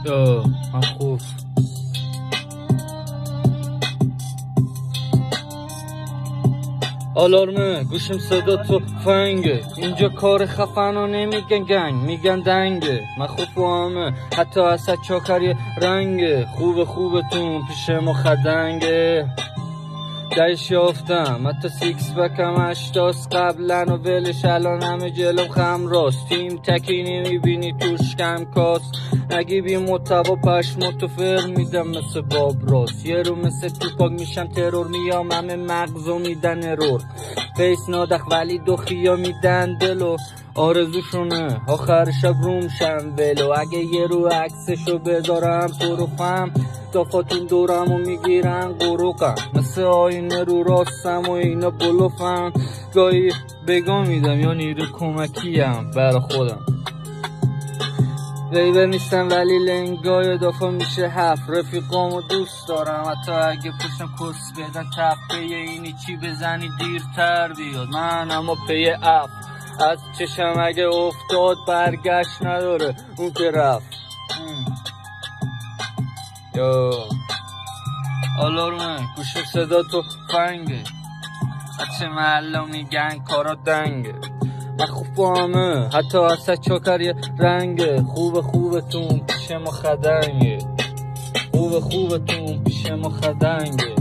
من خوب آلارمه گوشم صدا تو فنگه، اینجا کار خفنا نمیگن گنگ میگن دنگه. من خوب همه حتی اسد چاکر رنگه، خوبتون پیش ما خدنگه. دایش یافتم حتی سیکس بکم اشتاس قبلن و ولش الان همه جلو خم راست. تیم تکی نمیبینی توش کم کاس، نگی بی مطبا پشماتو فر میدم مثل باب راست. یه رو مثل توپاک میشم ترور، میام همه مغزو میدن ارور. فیس نادخ ولی دو خیا میدن دلو، آرزوشونه آخر شب روم شم ولو. اگه یه رو عکسشو بذارم پروفم، دافاتون دورمو میگیرن قروقم مثل آینه رو راستم و اینا بلوفم. گاهی بگا میدم یا نیرو کمکیم برا خودم. ویبر نیستم ولی لنگای دافا میشه هفت. رفیقامو دوست دارم حتی اگه پشتم کس بدن تف. پیه اینی چی بزنی دیرتر بیاد، من اما پیه اف. از چشم اگه افتاد برگشت نداره اون که رفت. یا آلارمه گوشم صدا تو فنگه، بچه محلا میگن کارا دنگه. من خوب همه حتی اسد چاکر یه رنگه، خوبتون پیش ما خدنگه، خوبتون پیش ما خدنگه.